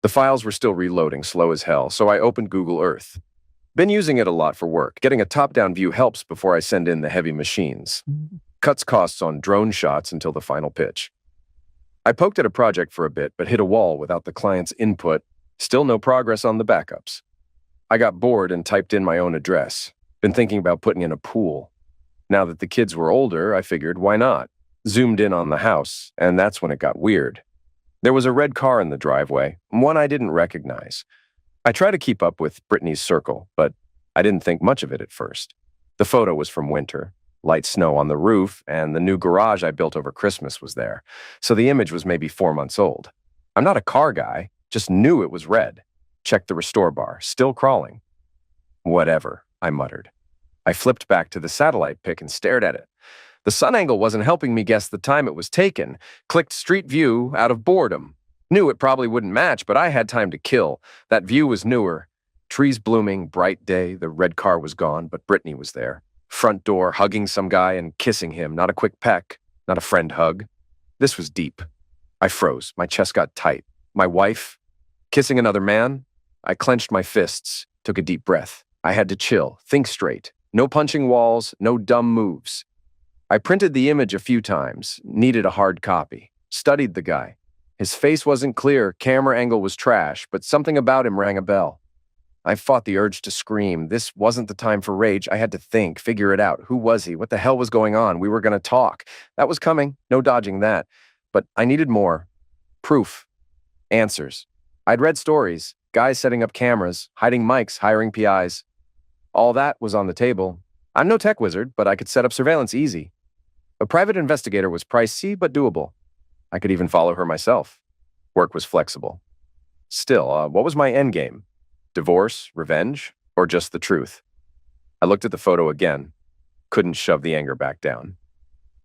The files were still reloading, slow as hell, so I opened Google Earth. Been using it a lot for work. Getting a top-down view helps before I send in the heavy machines. Cuts costs on drone shots until the final pitch. I poked at a project for a bit, but hit a wall without the client's input. Still no progress on the backups. I got bored and typed in my own address. Been thinking about putting in a pool. Now that the kids were older, I figured, why not? Zoomed in on the house, and that's when it got weird. There was a red car in the driveway, one I didn't recognize. I tried to keep up with Brittany's circle, but I didn't think much of it at first. The photo was from winter. Light snow on the roof, and the new garage I built over Christmas was there, so the image was maybe 4 months old. I'm not a car guy, just knew it was red. Checked the restore bar, still crawling. Whatever, I muttered. I flipped back to the satellite pic and stared at it. The sun angle wasn't helping me guess the time it was taken. Clicked Street View out of boredom. Knew it probably wouldn't match, but I had time to kill. That view was newer. Trees blooming, bright day, the red car was gone, but Brittany was there. Front door, hugging some guy and kissing him, not a quick peck, not a friend hug. This was deep. I froze, my chest got tight. My wife? Kissing another man? I clenched my fists, took a deep breath. I had to chill, think straight. No punching walls, no dumb moves. I printed the image a few times, needed a hard copy. Studied the guy. His face wasn't clear, camera angle was trash, but something about him rang a bell. I fought the urge to scream. This wasn't the time for rage. I had to think, figure it out. Who was he? What the hell was going on? We were going to talk. That was coming. No dodging that. But I needed more. Proof. Answers. I'd read stories. Guys setting up cameras, hiding mics, hiring PIs. All that was on the table. I'm no tech wizard, but I could set up surveillance easy. A private investigator was pricey, but doable. I could even follow her myself. Work was flexible. Still, what was my endgame? Divorce, revenge, or just the truth? I looked at the photo again. Couldn't shove the anger back down.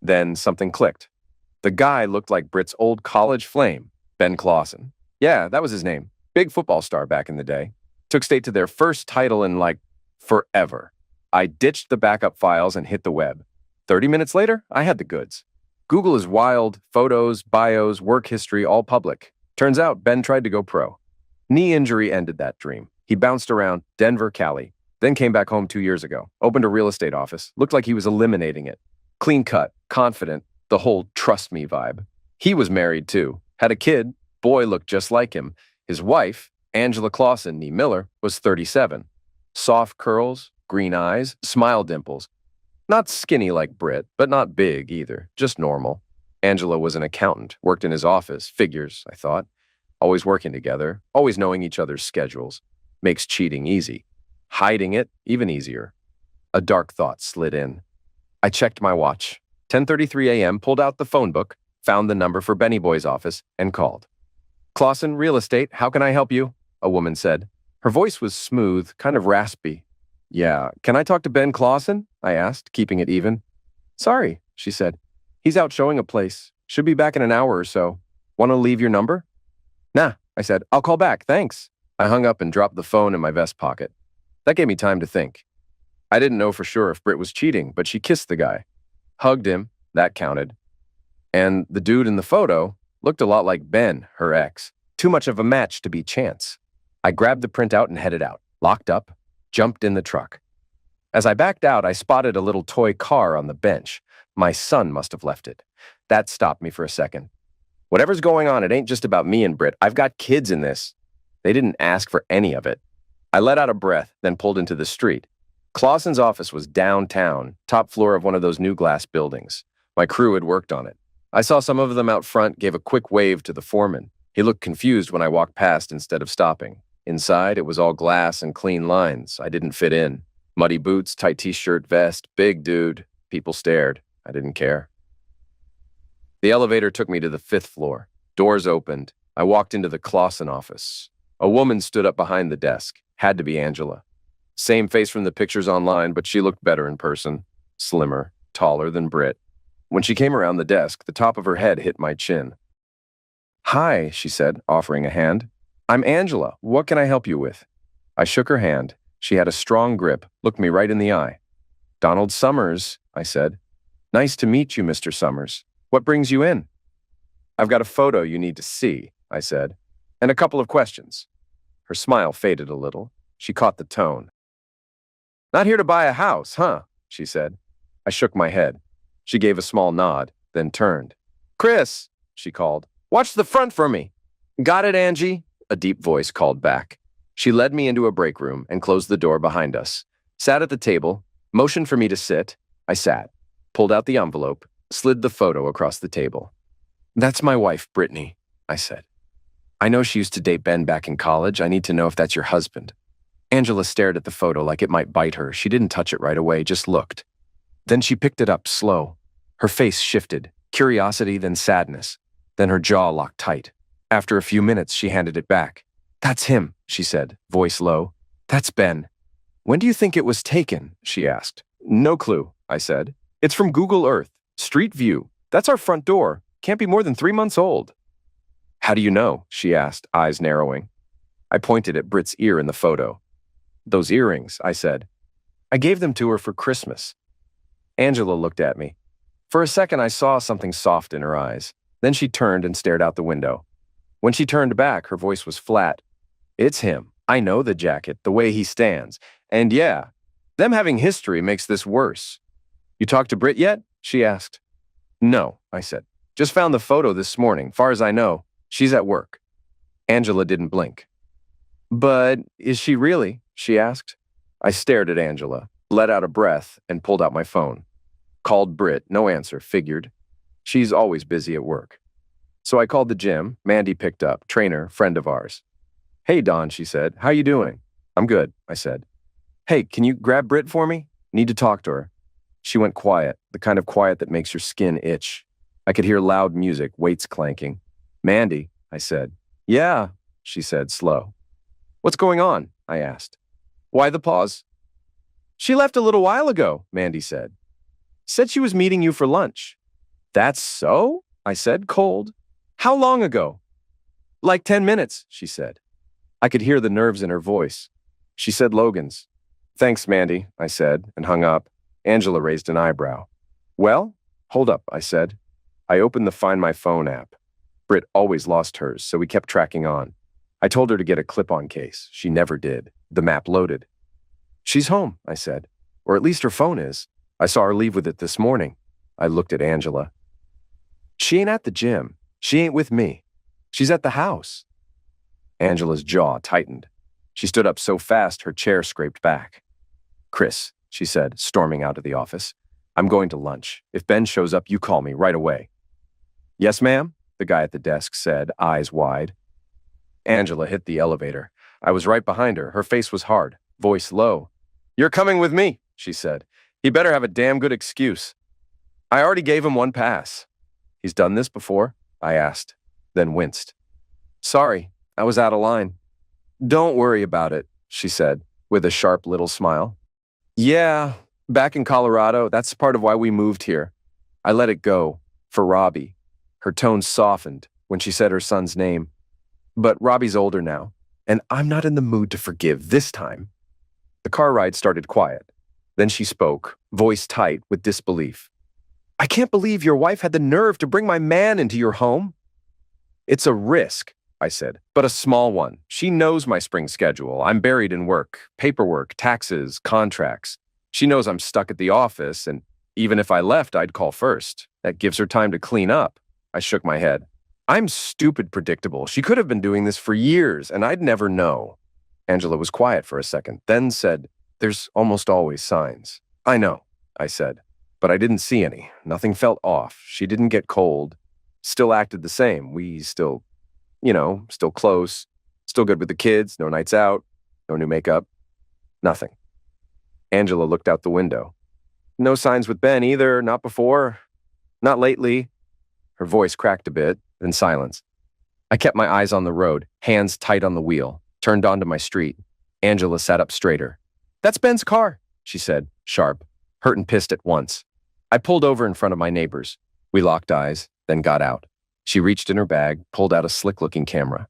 Then something clicked. The guy looked like Britt's old college flame, Ben Clausen. Yeah, that was his name. Big football star back in the day. Took state to their first title in, forever. I ditched the backup files and hit the web. 30 minutes later, I had the goods. Google is wild, photos, bios, work history, all public. Turns out Ben tried to go pro. Knee injury ended that dream. He bounced around Denver, Cali, then came back home 2 years ago, opened a real estate office, looked like he was eliminating it. Clean cut, confident, the whole trust me vibe. He was married too, had a kid, boy looked just like him. His wife, Angela Clausen, nee Miller, was 37. Soft curls, green eyes, smile dimples. Not skinny like Britt, but not big either, just normal. Angela was an accountant, worked in his office, figures, I thought. Always working together, always knowing each other's schedules. Makes cheating easy. Hiding it, even easier. A dark thought slid in. I checked my watch. 10:33 a.m., pulled out the phone book, found the number for Benny Boy's office, and called. Clausen, real estate, how can I help you? A woman said. Her voice was smooth, kind of raspy. Yeah, can I talk to Ben Clausen? I asked, keeping it even. Sorry, she said. He's out showing a place. Should be back in an hour or so. Want to leave your number? Nah, I said. I'll call back, thanks. I hung up and dropped the phone in my vest pocket. That gave me time to think. I didn't know for sure if Britt was cheating, but she kissed the guy. Hugged him, that counted. And the dude in the photo looked a lot like Ben, her ex. Too much of a match to be chance. I grabbed the printout and headed out, locked up, jumped in the truck. As I backed out, I spotted a little toy car on the bench. My son must have left it. That stopped me for a second. Whatever's going on, it ain't just about me and Britt. I've got kids in this. They didn't ask for any of it. I let out a breath, then pulled into the street. Clausen's office was downtown, top floor of one of those new glass buildings. My crew had worked on it. I saw some of them out front, gave a quick wave to the foreman. He looked confused when I walked past instead of stopping. Inside, it was all glass and clean lines. I didn't fit in. Muddy boots, tight t-shirt, vest, big dude. People stared. I didn't care. The elevator took me to the 5th floor. Doors opened. I walked into the Clausen office. A woman stood up behind the desk. Had to be Angela. Same face from the pictures online, but she looked better in person. Slimmer, taller than Britt. When she came around the desk, the top of her head hit my chin. Hi, she said, offering a hand. I'm Angela. What can I help you with? I shook her hand. She had a strong grip, looked me right in the eye. Donald Summers, I said. Nice to meet you, Mr. Summers. What brings you in? I've got a photo you need to see, I said. And a couple of questions. Her smile faded a little. She caught the tone. Not here to buy a house, huh? She said. I shook my head. She gave a small nod, then turned. Chris, she called. Watch the front for me. Got it, Angie? A deep voice called back. She led me into a break room and closed the door behind us. Sat at the table, motioned for me to sit. I sat, pulled out the envelope, slid the photo across the table. That's my wife, Brittany, I said. I know she used to date Ben back in college. I need to know if that's your husband. Angela stared at the photo like it might bite her. She didn't touch it right away, just looked. Then she picked it up, slow. Her face shifted, curiosity, then sadness. Then her jaw locked tight. After a few minutes, she handed it back. That's him, she said, voice low. That's Ben. When do you think it was taken? She asked. No clue, I said. It's from Google Earth. Street view. That's our front door. Can't be more than 3 months old. How do you know? She asked, eyes narrowing. I pointed at Britt's ear in the photo. Those earrings, I said. I gave them to her for Christmas. Angela looked at me. For a second, I saw something soft in her eyes. Then she turned and stared out the window. When she turned back, her voice was flat. It's him. I know the jacket, the way he stands. And yeah, them having history makes this worse. You talked to Britt yet? She asked. No, I said. Just found the photo this morning. Far as I know, she's at work. Angela didn't blink. But is she really? She asked. I stared at Angela, let out a breath, and pulled out my phone. Called Britt, no answer, figured. She's always busy at work. So I called the gym. Mandy picked up, trainer, friend of ours. Hey, Dawn, she said. How you doing? I'm good, I said. Hey, can you grab Britt for me? Need to talk to her. She went quiet, the kind of quiet that makes your skin itch. I could hear loud music, weights clanking. Mandy, I said. Yeah, she said, slow. What's going on? I asked. Why the pause? She left a little while ago, Mandy said. Said she was meeting you for lunch. That's so? I said, cold. How long ago? Like 10 minutes, she said. I could hear the nerves in her voice. She said Logan's. Thanks, Mandy, I said, and hung up. Angela raised an eyebrow. Well, hold up, I said. I opened the Find My Phone app. Britt always lost hers, so we kept tracking on. I told her to get a clip-on case. She never did. The map loaded. She's home, I said. Or at least her phone is. I saw her leave with it this morning. I looked at Angela. She ain't at the gym. She ain't with me. She's at the house. Angela's jaw tightened. She stood up so fast her chair scraped back. Chris, she said, storming out of the office. I'm going to lunch. If Ben shows up, you call me right away. Yes, ma'am, the guy at the desk said, eyes wide. Angela hit the elevator. I was right behind her. Her face was hard, voice low. You're coming with me, she said. He better have a damn good excuse. I already gave him one pass. He's done this before? I asked, then winced. Sorry, I was out of line. Don't worry about it, she said, with a sharp little smile. Yeah, back in Colorado, that's part of why we moved here. I let it go, for Robbie. Her tone softened when she said her son's name. But Robbie's older now, and I'm not in the mood to forgive this time. The car ride started quiet. Then she spoke, voice tight with disbelief. I can't believe your wife had the nerve to bring my man into your home. It's a risk, I said, but a small one. She knows my spring schedule. I'm buried in work, paperwork, taxes, contracts. She knows I'm stuck at the office, and even if I left, I'd call first. That gives her time to clean up. I shook my head. I'm stupid predictable. She could have been doing this for years, and I'd never know. Angela was quiet for a second, then said, There's almost always signs. I know, I said, but I didn't see any. Nothing felt off. She didn't get cold. Still acted the same. We still close. Still good with the kids. No nights out. No new makeup. Nothing. Angela looked out the window. No signs with Ben either. Not before. Not lately. Her voice cracked a bit, then silence. I kept my eyes on the road, hands tight on the wheel, turned onto my street. Angela sat up straighter. That's Ben's car, she said, sharp, hurt and pissed at once. I pulled over in front of my neighbors. We locked eyes, then got out. She reached in her bag, pulled out a slick-looking camera.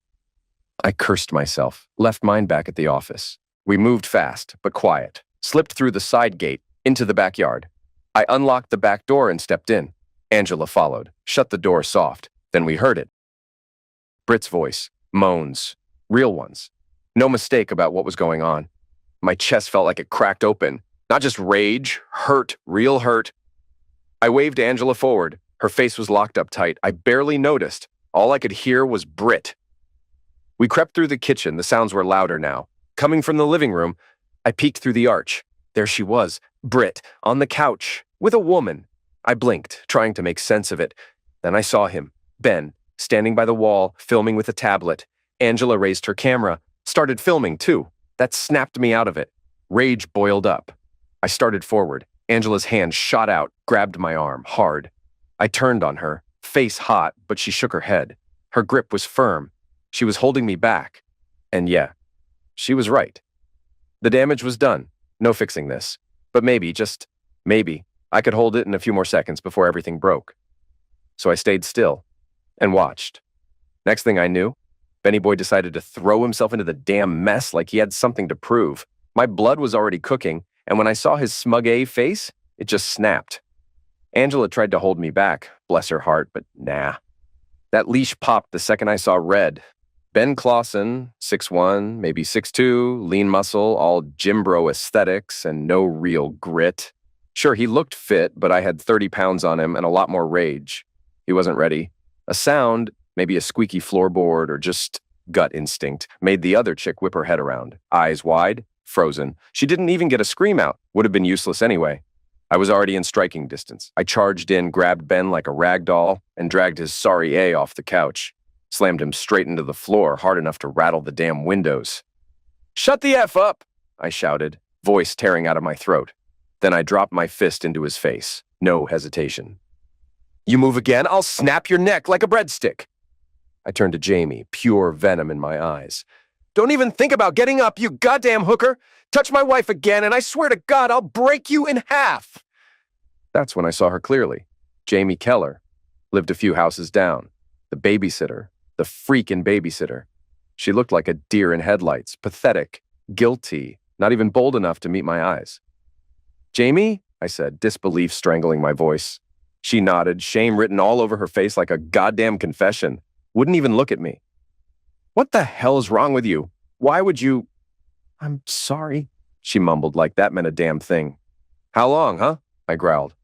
I cursed myself, left mine back at the office. We moved fast, but quiet, slipped through the side gate, into the backyard. I unlocked the back door and stepped in. Angela followed, shut the door soft. Then we heard it. Britt's voice. Moans. Real ones. No mistake about what was going on. My chest felt like it cracked open. Not just rage, hurt, real hurt. I waved Angela forward. Her face was locked up tight. I barely noticed. All I could hear was Brit. We crept through the kitchen. The sounds were louder now. Coming from the living room, I peeked through the arch. There she was, Brit, on the couch, with a woman. I blinked, trying to make sense of it. Then I saw him, Ben, standing by the wall, filming with a tablet. Angela raised her camera, started filming too. That snapped me out of it. Rage boiled up. I started forward. Angela's hand shot out, grabbed my arm, hard. I turned on her, face hot, but she shook her head. Her grip was firm. She was holding me back. And yeah, she was right. The damage was done. No fixing this. But maybe, just maybe, I could hold it in a few more seconds before everything broke. So I stayed still and watched. Next thing I knew, Benny Boy decided to throw himself into the damn mess like he had something to prove. My blood was already cooking, and when I saw his smug A face, it just snapped. Angela tried to hold me back, bless her heart, but nah. That leash popped the second I saw red. Ben Clausen, 6'1", maybe 6'2", lean muscle, all gym bro aesthetics and no real grit. Sure, he looked fit, but I had 30 pounds on him and a lot more rage. He wasn't ready. A sound, maybe a squeaky floorboard or just gut instinct, made the other chick whip her head around, eyes wide, frozen. She didn't even get a scream out. Would have been useless anyway. I was already in striking distance. I charged in, grabbed Ben like a rag doll, and dragged his sorry A off the couch. Slammed him straight into the floor, hard enough to rattle the damn windows. "Shut the F up!" I shouted, voice tearing out of my throat. Then I dropped my fist into his face. No hesitation. "You move again, I'll snap your neck like a breadstick." I turned to Jamie, pure venom in my eyes. "Don't even think about getting up, you goddamn hooker! Touch my wife again, and I swear to God, I'll break you in half!" That's when I saw her clearly. Jamie Keller. Lived a few houses down. The babysitter. The freaking babysitter. She looked like a deer in headlights, pathetic, guilty, not even bold enough to meet my eyes. "Jamie?" I said, disbelief strangling my voice. She nodded, shame written all over her face like a goddamn confession. Wouldn't even look at me. "What the hell is wrong with you? Why would you—" "I'm sorry," she mumbled like that meant a damn thing. "How long, huh?" I growled.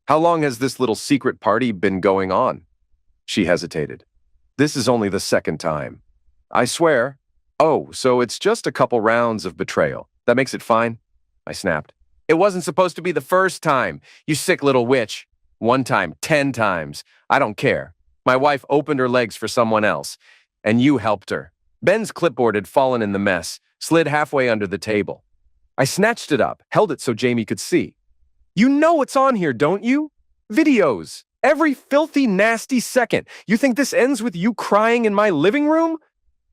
"How long has this little secret party been going on?" She hesitated. "This is only the second time." "I swear." "Oh, so it's just a couple rounds of betrayal. That makes it fine?" I snapped. "It wasn't supposed to be the first time, you sick little witch. 1 time, 10 times. I don't care. My wife opened her legs for someone else, and you helped her." Ben's clipboard had fallen in the mess, slid halfway under the table. I snatched it up, held it so Jamie could see. "You know what's on here, don't you? Videos. Every filthy, nasty second. You think this ends with you crying in my living room?"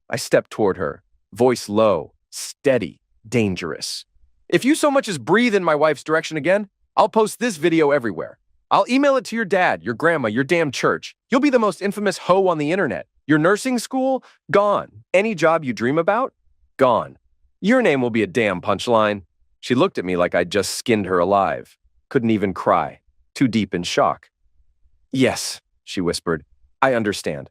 I stepped toward her, voice low, steady, dangerous. "If you so much as breathe in my wife's direction again, I'll post this video everywhere. I'll email it to your dad, your grandma, your damn church. You'll be the most infamous hoe on the internet. Your nursing school? Gone. Any job you dream about? Gone. Your name will be a damn punchline." She looked at me like I'd just skinned her alive. Couldn't even cry. Too deep in shock. "Yes," she whispered. "I understand."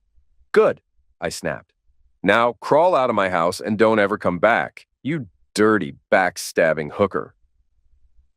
"Good," I snapped. "Now crawl out of my house and don't ever come back, you dirty, backstabbing hooker."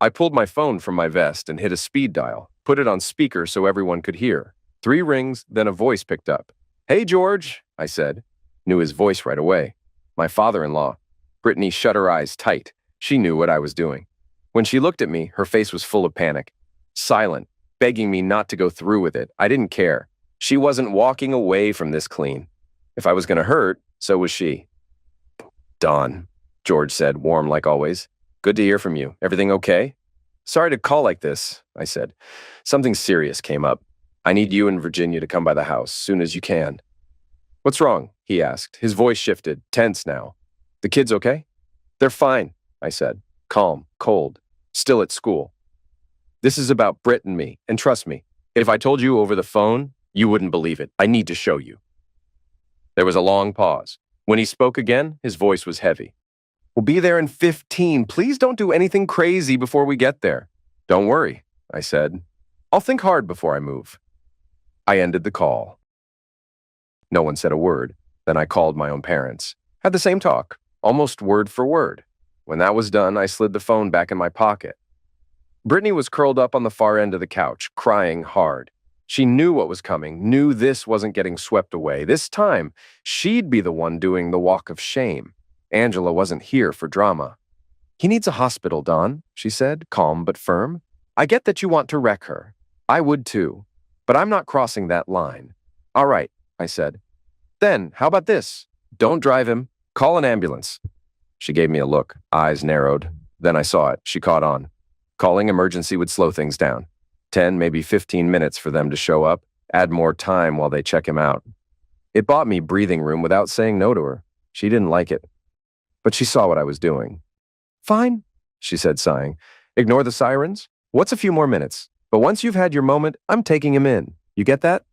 I pulled my phone from my vest and hit a speed dial, put it on speaker so everyone could hear. 3 rings, then a voice picked up. "Hey, George," I said. Knew his voice right away. My father-in-law. Brittany shut her eyes tight. She knew what I was doing. When she looked at me, her face was full of panic. Silent, begging me not to go through with it. I didn't care. She wasn't walking away from this clean. If I was going to hurt, so was she. "Dawn," George said, warm like always. "Good to hear from you. Everything okay?" "Sorry to call like this," I said. "Something serious came up. I need you and Virginia to come by the house soon as you can." "What's wrong?" he asked. His voice shifted, tense now. "The kids okay?" "They're fine," I said. Calm, cold, still at school. "This is about Britt and me, and trust me, if I told you over the phone, you wouldn't believe it. I need to show you." There was a long pause. When he spoke again, his voice was heavy. "We'll be there in 15. Please don't do anything crazy before we get there." "Don't worry," I said. "I'll think hard before I move." I ended the call. No one said a word. Then I called my own parents. Had the same talk, almost word for word. When that was done, I slid the phone back in my pocket. Brittany was curled up on the far end of the couch, crying hard. She knew what was coming, knew this wasn't getting swept away. This time, she'd be the one doing the walk of shame. Angela wasn't here for drama. "He needs a hospital, Dawn," she said, calm but firm. "I get that you want to wreck her. I would too. But I'm not crossing that line." "All right," I said. "Then, how about this? Don't drive him. Call an ambulance." She gave me a look, eyes narrowed. Then I saw it. She caught on. Calling emergency would slow things down. 10, maybe 15 minutes for them to show up, add more time while they check him out. It bought me breathing room without saying no to her. She didn't like it. But she saw what I was doing. "Fine," she said, sighing. "Ignore the sirens. What's a few more minutes? But once you've had your moment, I'm taking him in. You get that?"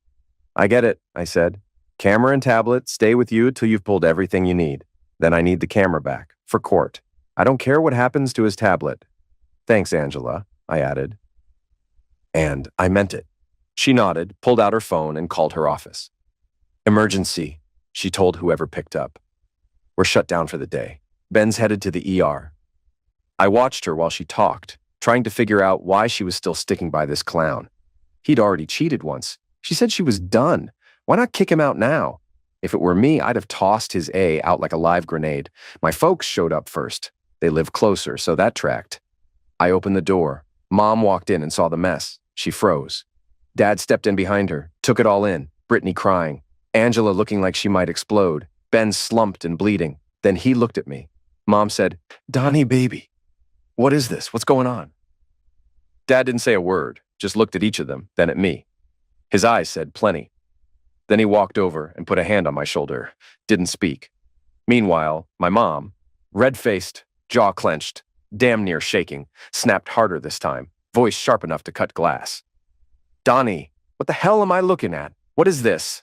"I get it," I said. "Camera and tablet stay with you till you've pulled everything you need. Then I need the camera back, for court. I don't care what happens to his tablet." "Thanks, Angela," I added. And I meant it. She nodded, pulled out her phone, and called her office. "Emergency," she told whoever picked up. "We're shut down for the day. Ben's headed to the ER." I watched her while she talked, trying to figure out why she was still sticking by this clown. He'd already cheated once. She said she was done. Why not kick him out now? If it were me, I'd have tossed his A out like a live grenade. My folks showed up first. They live closer, so that tracked. I opened the door. Mom walked in and saw the mess. She froze. Dad stepped in behind her, took it all in, Brittany crying, Angela looking like she might explode, Ben slumped and bleeding. Then he looked at me. Mom said, "Donnie, baby, what is this? What's going on?" Dad didn't say a word, just looked at each of them, then at me. His eyes said plenty. Then he walked over and put a hand on my shoulder, didn't speak. Meanwhile, my mom, red-faced, jaw clenched, damn near shaking, snapped harder this time, voice sharp enough to cut glass. "Donnie, what the hell am I looking at? What is this?"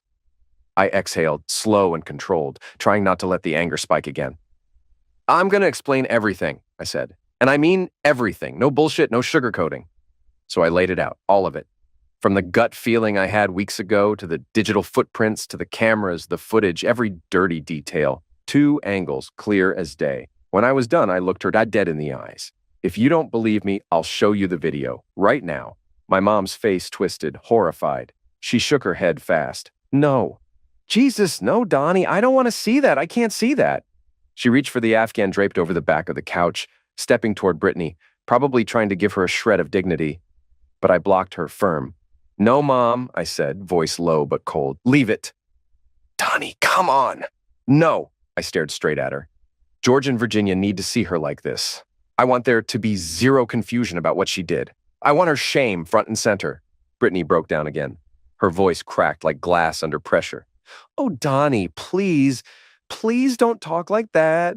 I exhaled, slow and controlled, trying not to let the anger spike again. "I'm gonna explain everything," I said. "And I mean everything. No bullshit, no sugarcoating." So I laid it out, all of it. From the gut feeling I had weeks ago, to the digital footprints, to the cameras, the footage, every dirty detail. 2 angles, clear as day. When I was done, I looked her dead in the eyes. "If you don't believe me, I'll show you the video, right now." My mom's face twisted, horrified. She shook her head fast. "No. Jesus, no, Donnie, I don't want to see that. I can't see that." She reached for the Afghan draped over the back of the couch, stepping toward Brittany, probably trying to give her a shred of dignity. But I blocked her firm. "No, Mom," I said, voice low but cold. "Leave it." "Donnie, come on." "No." I stared straight at her. "George and Virginia need to see her like this. I want there to be zero confusion about what she did. I want her shame front and center." Brittany broke down again. Her voice cracked like glass under pressure. "Oh, Donnie, please, please don't talk like that."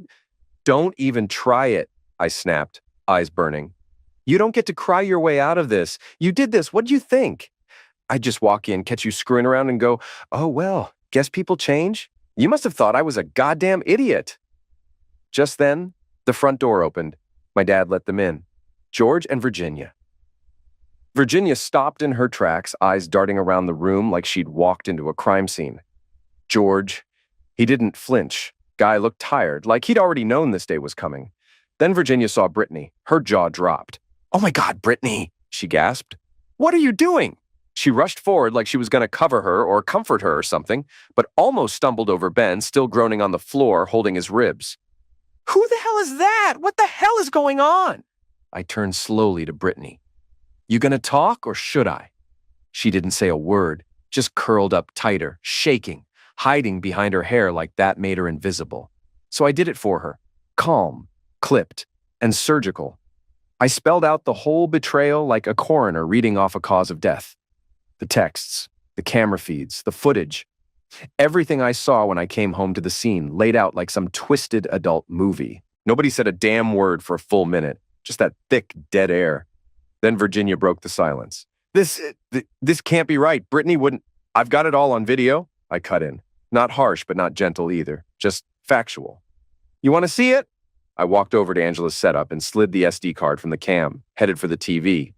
"Don't even try it," I snapped, eyes burning. "You don't get to cry your way out of this. You did this. What'd you think? I'd just walk in, catch you screwing around and go, 'Oh, well, guess people change?' You must have thought I was a goddamn idiot." Just then, the front door opened. My dad let them in. George and Virginia. Virginia stopped in her tracks, eyes darting around the room like she'd walked into a crime scene. George, he didn't flinch. Guy looked tired, like he'd already known this day was coming. Then Virginia saw Brittany. Her jaw dropped. "Oh my God, Brittany," she gasped. "What are you doing?" She rushed forward like she was going to cover her or comfort her or something, but almost stumbled over Ben, still groaning on the floor, holding his ribs. "Who the hell is that? What the hell is going on?" I turned slowly to Brittany. "You gonna talk or should I?" She didn't say a word, just curled up tighter, shaking, hiding behind her hair like that made her invisible. So I did it for her, calm, clipped, and surgical. I spelled out the whole betrayal like a coroner reading off a cause of death. The texts, the camera feeds, the footage. Everything I saw when I came home to the scene laid out like some twisted adult movie. Nobody said a damn word for a full minute, just that thick, dead air. Then Virginia broke the silence. This can't be right. Brittany wouldn't. I've got it all on video." I cut in. Not harsh, but not gentle either. Just factual. "You want to see it?" I walked over to Angela's setup and slid the SD card from the cam, headed for the TV.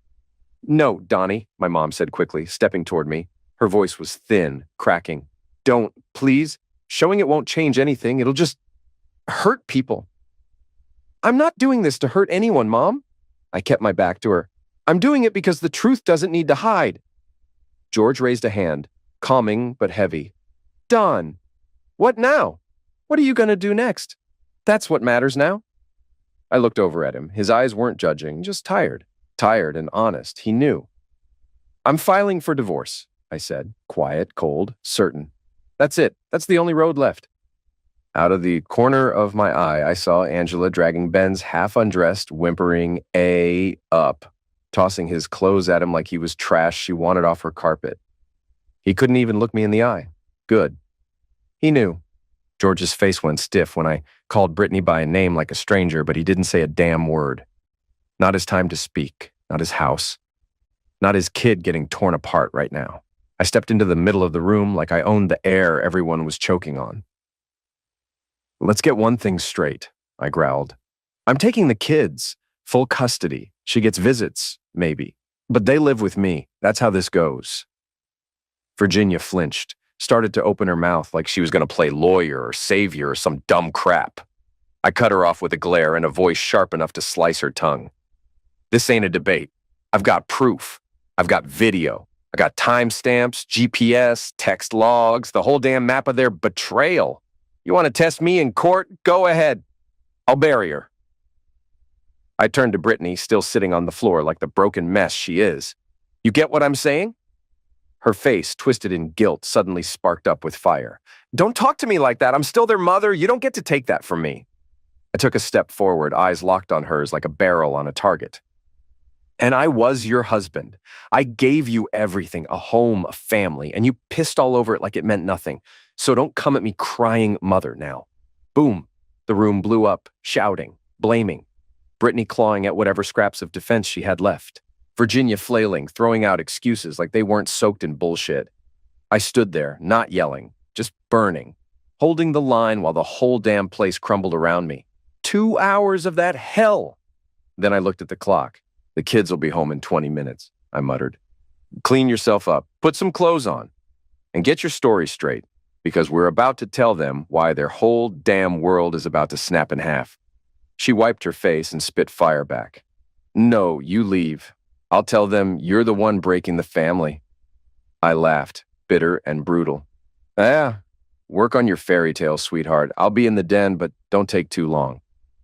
"No, Donnie," my mom said quickly, stepping toward me. Her voice was thin, cracking. "Don't, please." Showing it won't change anything. It'll just hurt people. I'm not doing this to hurt anyone, Mom. I kept my back to her. I'm doing it because the truth doesn't need to hide. George raised a hand, calming but heavy. Don, what now? What are you going to do next? That's what matters now. I looked over at him. His eyes weren't judging, just tired. Tired and honest. He knew. I'm filing for divorce, I said, quiet, cold, certain. That's it. That's the only road left. Out of the corner of my eye, I saw Angela dragging Ben's half-undressed, whimpering up, tossing his clothes at him like he was trash she wanted off her carpet. He couldn't even look me in the eye. Good. He knew. George's face went stiff when I called Brittany by a name like a stranger, but he didn't say a damn word. Not his time to speak, not his house, not his kid getting torn apart right now. I stepped into the middle of the room like I owned the air everyone was choking on. Let's get one thing straight, I growled. I'm taking the kids, full custody. She gets visits, maybe. But they live with me. That's how this goes. Virginia flinched, started to open her mouth like she was going to play lawyer or savior or some dumb crap. I cut her off with a glare and a voice sharp enough to slice her tongue. This ain't a debate. I've got proof. I've got video. I got timestamps, GPS, text logs, the whole damn map of their betrayal. You want to test me in court? Go ahead. I'll bury her. I turned to Brittany, still sitting on the floor like the broken mess she is. You get what I'm saying? Her face, twisted in guilt, suddenly sparked up with fire. Don't talk to me like that. I'm still their mother. You don't get to take that from me. I took a step forward, eyes locked on hers like a barrel on a target. And I was your husband. I gave you everything, a home, a family, and you pissed all over it like it meant nothing. So don't come at me crying mother now. Boom. The room blew up, shouting, blaming. Brittany clawing at whatever scraps of defense she had left. Virginia flailing, throwing out excuses like they weren't soaked in bullshit. I stood there, not yelling, just burning, holding the line while the whole damn place crumbled around me. 2 hours of that hell. Then I looked at the clock. The kids will be home in 20 minutes, I muttered. Clean yourself up, put some clothes on, and get your story straight, because we're about to tell them why their whole damn world is about to snap in half. She wiped her face and spit fire back. No, you leave. I'll tell them you're the one breaking the family. I laughed, bitter and brutal. Work on your fairy tale, sweetheart. I'll be in the den, but don't take too long.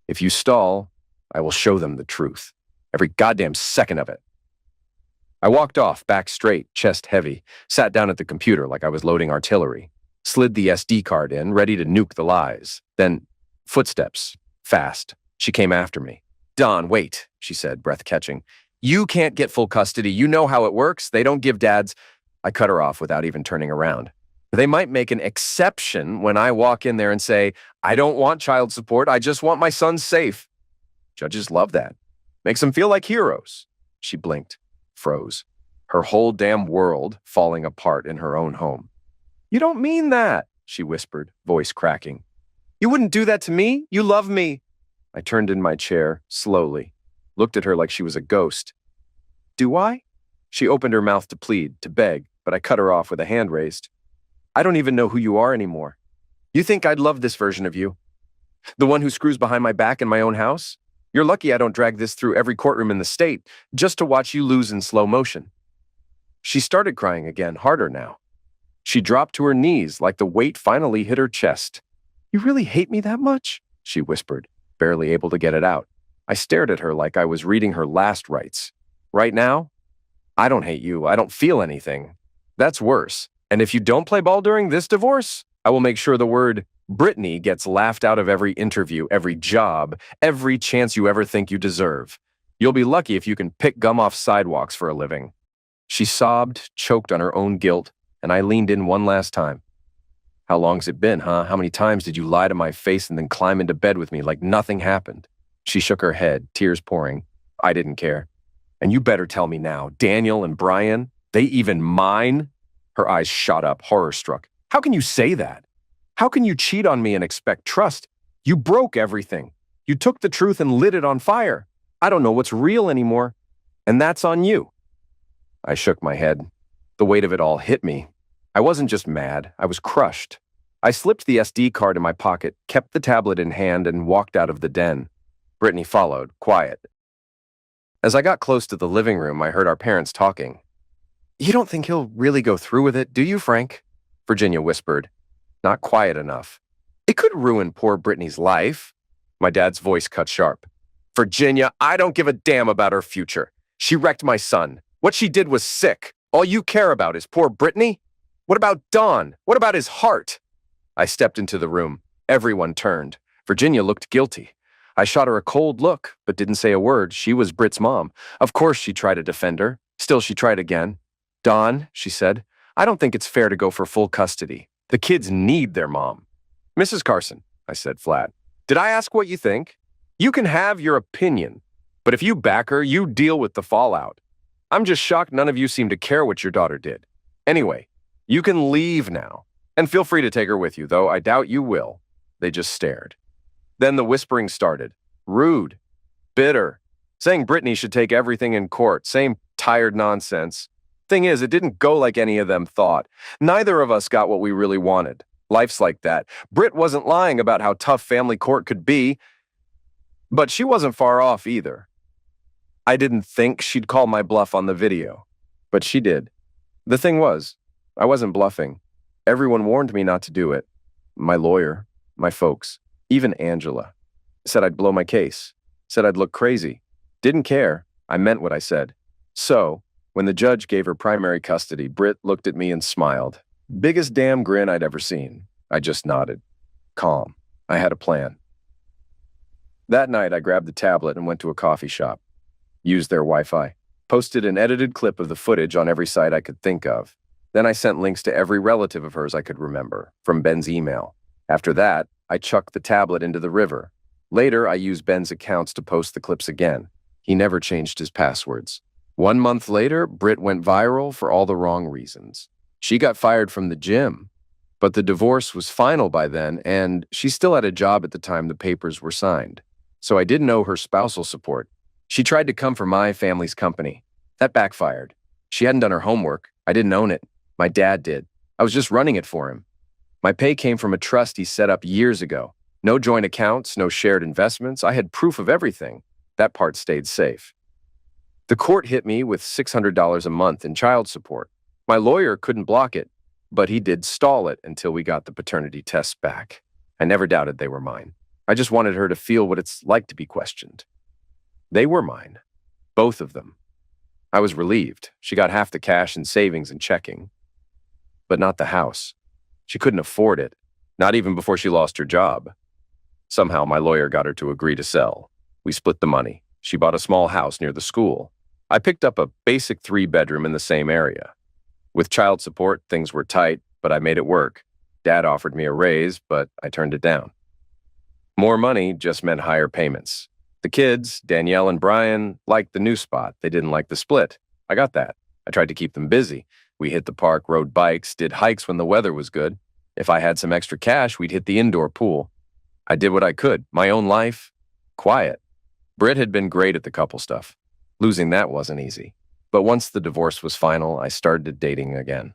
If you stall, I will show them the truth. Every goddamn second of it. I walked off, back straight, chest heavy, sat down at the computer like I was loading artillery, slid the SD card in, ready to nuke the lies. Then, footsteps, fast. She came after me. Don, wait, she said, breath catching. You can't get full custody. You know how it works. They don't give dads. I cut her off without even turning around. They might make an exception when I walk in there and say, I don't want child support. I just want my son safe. Judges love that. Makes them feel like heroes. She blinked, froze, her whole damn world falling apart in her own home. You don't mean that, she whispered, voice cracking. You wouldn't do that to me. You love me. I turned in my chair, slowly, looked at her like she was a ghost. Do I? She opened her mouth to plead, to beg, but I cut her off with a hand raised. I don't even know who you are anymore. You think I'd love this version of you? The one who screws behind my back in my own house? You're lucky I don't drag this through every courtroom in the state just to watch you lose in slow motion. She started crying again, harder now. She dropped to her knees like the weight finally hit her chest. You really hate me that much? She whispered, barely able to get it out. I stared at her like I was reading her last rites. Right now, I don't hate you. I don't feel anything. That's worse. And if you don't play ball during this divorce, I will make sure the word Brittany gets laughed out of every interview, every job, every chance you ever think you deserve. You'll be lucky if you can pick gum off sidewalks for a living. She sobbed, choked on her own guilt, and I leaned in one last time. How long's it been, huh? How many times did you lie to my face and then climb into bed with me like nothing happened? She shook her head, tears pouring. I didn't care. And you better tell me now, Daniel and Brian, they even mine? Her eyes shot up, horror-struck. How can you say that? How can you cheat on me and expect trust? You broke everything. You took the truth and lit it on fire. I don't know what's real anymore. And that's on you. I shook my head. The weight of it all hit me. I wasn't just mad. I was crushed. I slipped the SD card in my pocket, kept the tablet in hand, and walked out of the den. Brittany followed, quiet. As I got close to the living room, I heard our parents talking. "You don't think he'll really go through with it, do you, Frank?" Virginia whispered. Not quiet enough. "It could ruin poor Brittany's life." My dad's voice cut sharp. "Virginia, I don't give a damn about her future. She wrecked my son. What she did was sick. All you care about is poor Brittany? What about Don? What about his heart?" I stepped into the room. Everyone turned. Virginia looked guilty. I shot her a cold look, but didn't say a word. She was Britt's mom. Of course she tried to defend her. Still, she tried again. "Don," she said, "I don't think it's fair to go for full custody. The kids need their mom." "Mrs. Carson," I said flat, "did I ask what you think? You can have your opinion, but if you back her, you deal with the fallout. I'm just shocked none of you seem to care what your daughter did. Anyway, you can leave now. And feel free to take her with you, though I doubt you will." They just stared. Then the whispering started. Rude. Bitter. Saying Brittany should take everything in court. Same tired nonsense. Thing is, it didn't go like any of them thought. Neither of us got what we really wanted. Life's like that. Britt wasn't lying about how tough family court could be, but she wasn't far off either. I didn't think she'd call my bluff on the video, but she did. The thing was, I wasn't bluffing. Everyone warned me not to do it. My lawyer, my folks, even Angela. Said I'd blow my case. Said I'd look crazy. Didn't care. I meant what I said. So, when the judge gave her primary custody, Britt looked at me and smiled. Biggest damn grin I'd ever seen. I just nodded. Calm. I had a plan. That night, I grabbed the tablet and went to a coffee shop. Used their Wi-Fi. Posted an edited clip of the footage on every site I could think of. Then I sent links to every relative of hers I could remember, from Ben's email. After that, I chucked the tablet into the river. Later, I used Ben's accounts to post the clips again. He never changed his passwords. 1 month later, Britt went viral for all the wrong reasons. She got fired from the gym, but the divorce was final by then, and she still had a job at the time the papers were signed. So I didn't owe her spousal support. She tried to come for my family's company. That backfired. She hadn't done her homework. I didn't own it. My dad did. I was just running it for him. My pay came from a trust he set up years ago. No joint accounts, no shared investments. I had proof of everything. That part stayed safe. The court hit me with $600 a month in child support. My lawyer couldn't block it, but he did stall it until we got the paternity tests back. I never doubted they were mine. I just wanted her to feel what it's like to be questioned. They were mine. Both of them. I was relieved. She got half the cash in savings and checking. But not the house. She couldn't afford it, not even before she lost her job. Somehow my lawyer got her to agree to sell. We split the money. She bought a small house near the school. I picked up a basic 3-bedroom in the same area. With child support, things were tight, but I made it work. Dad offered me a raise, but I turned it down. More money just meant higher payments. The kids, Danielle and Brian, liked the new spot. They didn't like the split. I got that. I tried to keep them busy. We hit the park, rode bikes, did hikes when the weather was good. If I had some extra cash, we'd hit the indoor pool. I did what I could. My own life, quiet. Britt had been great at the couple stuff. Losing that wasn't easy. But once the divorce was final, I started dating again.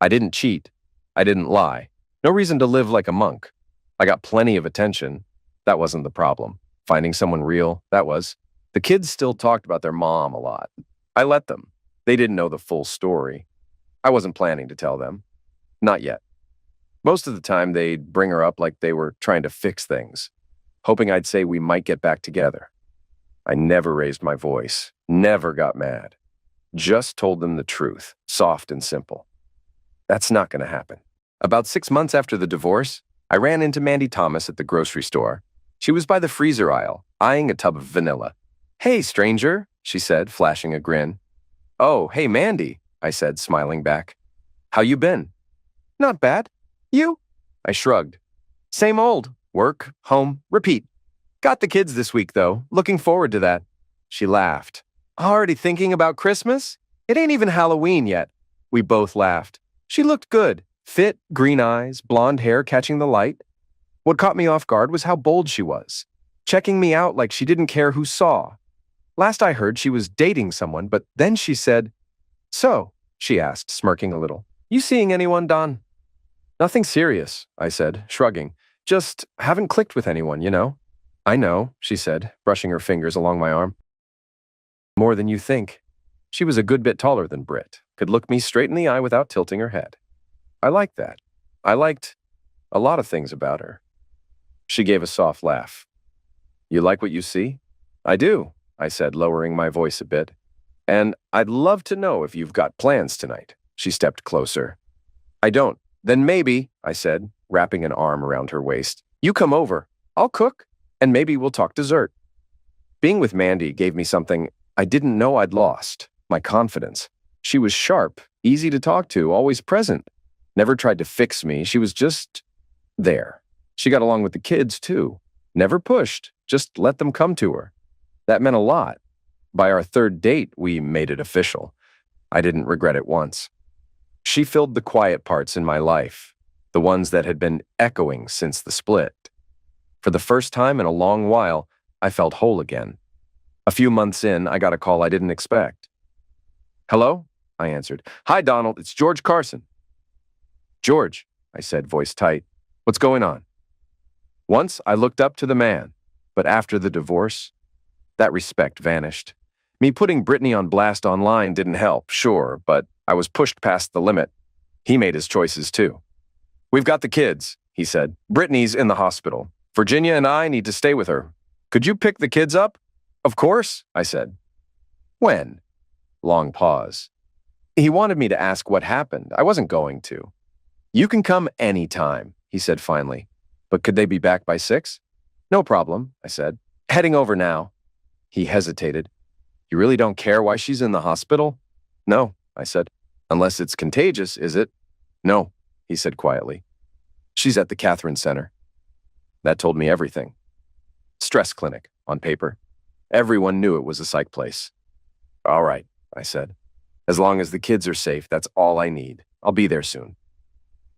I didn't cheat. I didn't lie. No reason to live like a monk. I got plenty of attention. That wasn't the problem. Finding someone real, that was. The kids still talked about their mom a lot. I let them. They didn't know the full story. I wasn't planning to tell them. Not yet. Most of the time, they'd bring her up like they were trying to fix things, hoping I'd say we might get back together. I never raised my voice, never got mad. Just told them the truth, soft and simple. That's not going to happen. About 6 months after the divorce, I ran into Mandy Thomas at the grocery store. She was by the freezer aisle, eyeing a tub of vanilla. "Hey, stranger," she said, flashing a grin. "Oh, hey, Mandy," I said, smiling back. "How you been?" "Not bad. You?" I shrugged. "Same old. Work, home, repeat. Got the kids this week, though. Looking forward to that." She laughed. "Already thinking about Christmas? It ain't even Halloween yet." We both laughed. She looked good. Fit, green eyes, blonde hair catching the light. What caught me off guard was how bold she was, checking me out like she didn't care who saw. Last I heard, she was dating someone, but then she said, "So," she asked, smirking a little, "you seeing anyone, Don?" Nothing serious, I said, shrugging. Just haven't clicked with anyone, you know? I know, she said, brushing her fingers along my arm. More than you think. She was a good bit taller than Britt, could look me straight in the eye without tilting her head. I liked that. I liked a lot of things about her. She gave a soft laugh. You like what you see? I do, I said, lowering my voice a bit. And I'd love to know if you've got plans tonight. She stepped closer. I don't. Then maybe, I said, wrapping an arm around her waist. You come over. I'll cook, and maybe we'll talk dessert. Being with Mandy gave me something I didn't know I'd lost, my confidence. She was sharp, easy to talk to, always present. Never tried to fix me. She was just there. She got along with the kids, too. Never pushed, just let them come to her. That meant a lot. By our third date, we made it official. I didn't regret it once. She filled the quiet parts in my life, the ones that had been echoing since the split. For the first time in a long while, I felt whole again. A few months in, I got a call I didn't expect. Hello? I answered. Hi, Donald. It's George Carson. George, I said, voice tight. What's going on? Once I looked up to the man, but after the divorce, that respect vanished. Me putting Brittany on blast online didn't help, sure, but I was pushed past the limit. He made his choices, too. We've got the kids, he said. Brittany's in the hospital. Virginia and I need to stay with her. Could you pick the kids up? Of course, I said. When? Long pause. He wanted me to ask what happened. I wasn't going to. You can come anytime, he said finally. But could they be back by 6? No problem, I said. Heading over now. He hesitated. You really don't care why she's in the hospital? No, I said. Unless it's contagious, is it? No, he said quietly. She's at the Catherine Center. That told me everything. Stress clinic, on paper. Everyone knew it was a psych place. All right, I said. As long as the kids are safe, that's all I need. I'll be there soon.